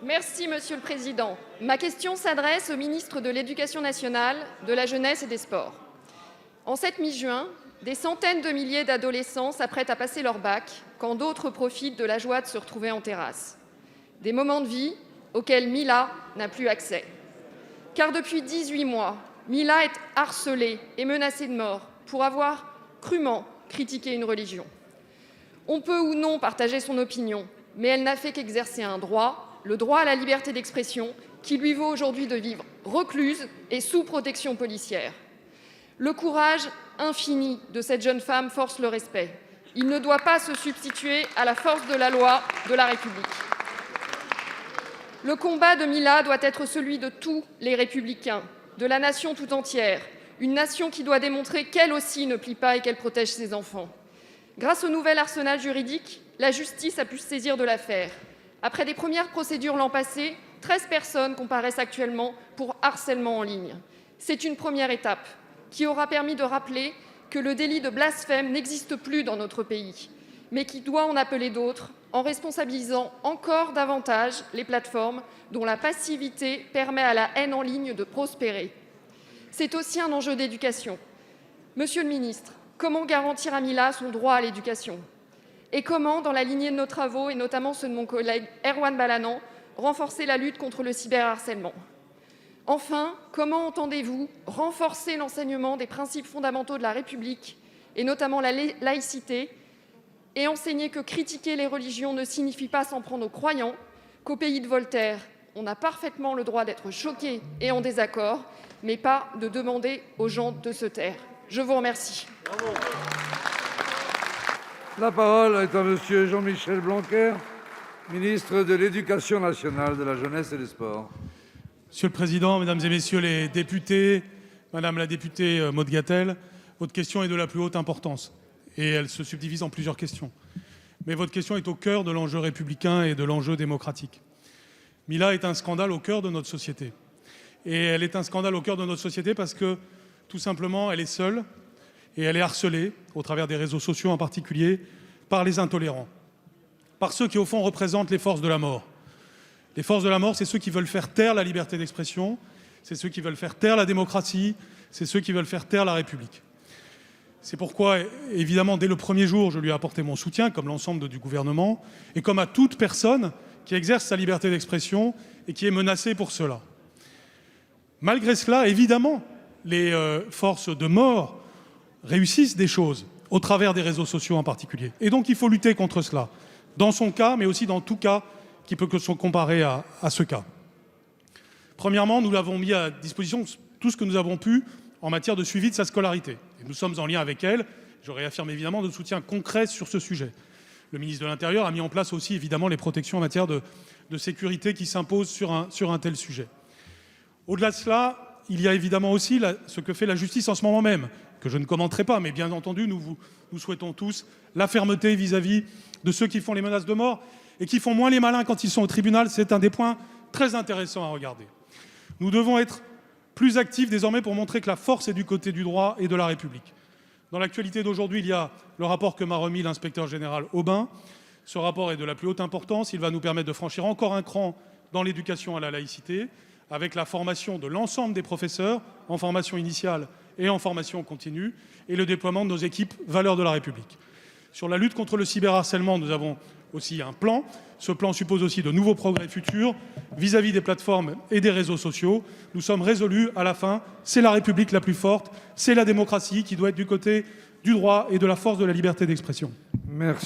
Merci, Monsieur le Président. Ma question s'adresse au ministre de l'Éducation nationale, de la jeunesse et des sports. En cette mi-juin, des centaines de milliers d'adolescents s'apprêtent à passer leur bac, quand d'autres profitent de la joie de se retrouver en terrasse. Des moments de vie auxquels Mila n'a plus accès. Car depuis 18 mois, Mila est harcelée et menacée de mort pour avoir crûment critiqué une religion. On peut ou non partager son opinion, mais elle n'a fait qu'exercer un droit, le droit à la liberté d'expression, qui lui vaut aujourd'hui de vivre recluse et sous protection policière. Le courage infini de cette jeune femme force le respect. Il ne doit pas se substituer à la force de la loi de la République. Le combat de Mila doit être celui de tous les républicains, de la nation tout entière, une nation qui doit démontrer qu'elle aussi ne plie pas et qu'elle protège ses enfants. Grâce au nouvel arsenal juridique, la justice a pu se saisir de l'affaire. Après des premières procédures l'an passé, 13 personnes comparaissent actuellement pour harcèlement en ligne. C'est une première étape qui aura permis de rappeler que le délit de blasphème n'existe plus dans notre pays, mais qui doit en appeler d'autres en responsabilisant encore davantage les plateformes dont la passivité permet à la haine en ligne de prospérer. C'est aussi un enjeu d'éducation. Monsieur le ministre, comment garantir à Mila son droit à l'éducation ? Et comment, dans la lignée de nos travaux, et notamment ceux de mon collègue Erwan Balanant, renforcer la lutte contre le cyberharcèlement ? Enfin, comment entendez-vous renforcer l'enseignement des principes fondamentaux de la République, et notamment la laïcité, et enseigner que critiquer les religions ne signifie pas s'en prendre aux croyants, qu'au pays de Voltaire, on a parfaitement le droit d'être choqué et en désaccord, mais pas de demander aux gens de se taire. Je vous remercie. Bravo. La parole est à Monsieur Jean-Michel Blanquer, ministre de l'Éducation nationale, de la jeunesse et des sports. Monsieur le Président, Mesdames et Messieurs les députés, Madame la députée Maud Gatel, votre question est de la plus haute importance et elle se subdivise en plusieurs questions. Mais votre question est au cœur de l'enjeu républicain et de l'enjeu démocratique. Mila est un scandale au cœur de notre société. Et elle est un scandale au cœur de notre société parce que, tout simplement, elle est seule et elle est harcelée, au travers des réseaux sociaux en particulier, par les intolérants, par ceux qui, au fond, représentent les forces de la mort. Les forces de la mort, c'est ceux qui veulent faire taire la liberté d'expression, c'est ceux qui veulent faire taire la démocratie, c'est ceux qui veulent faire taire la République. C'est pourquoi, évidemment, dès le premier jour, je lui ai apporté mon soutien, comme l'ensemble du gouvernement, et comme à toute personne qui exerce sa liberté d'expression et qui est menacée pour cela. Malgré cela, évidemment, les forces de mort réussissent des choses, au travers des réseaux sociaux en particulier. Et donc, il faut lutter contre cela, dans son cas, mais aussi dans tout cas qui peut se comparer à ce cas. Premièrement, nous l'avons mis à disposition tout ce que nous avons pu en matière de suivi de sa scolarité. Et nous sommes en lien avec elle. Je réaffirme évidemment de soutien concret sur ce sujet. Le ministre de l'Intérieur a mis en place aussi évidemment les protections en matière de sécurité qui s'imposent sur un tel sujet. Au-delà de cela, il y a évidemment aussi ce que fait la justice en ce moment même, que je ne commenterai pas, mais bien entendu, nous souhaitons tous la fermeté vis-à-vis de ceux qui font les menaces de mort et qui font moins les malins quand ils sont au tribunal. C'est un des points très intéressants à regarder. Nous devons être plus actifs désormais pour montrer que la force est du côté du droit et de la République. Dans l'actualité d'aujourd'hui, il y a le rapport que m'a remis l'inspecteur général Aubin. Ce rapport est de la plus haute importance. Il va nous permettre de franchir encore un cran dans l'éducation à la laïcité, avec la formation de l'ensemble des professeurs, en formation initiale et en formation continue, et le déploiement de nos équipes valeurs de la République. Sur la lutte contre le cyberharcèlement, nous avons aussi un plan. Ce plan suppose aussi de nouveaux progrès futurs vis-à-vis des plateformes et des réseaux sociaux. Nous sommes résolus à la fin. C'est la République la plus forte, c'est la démocratie qui doit être du côté du droit et de la force de la liberté d'expression. Merci.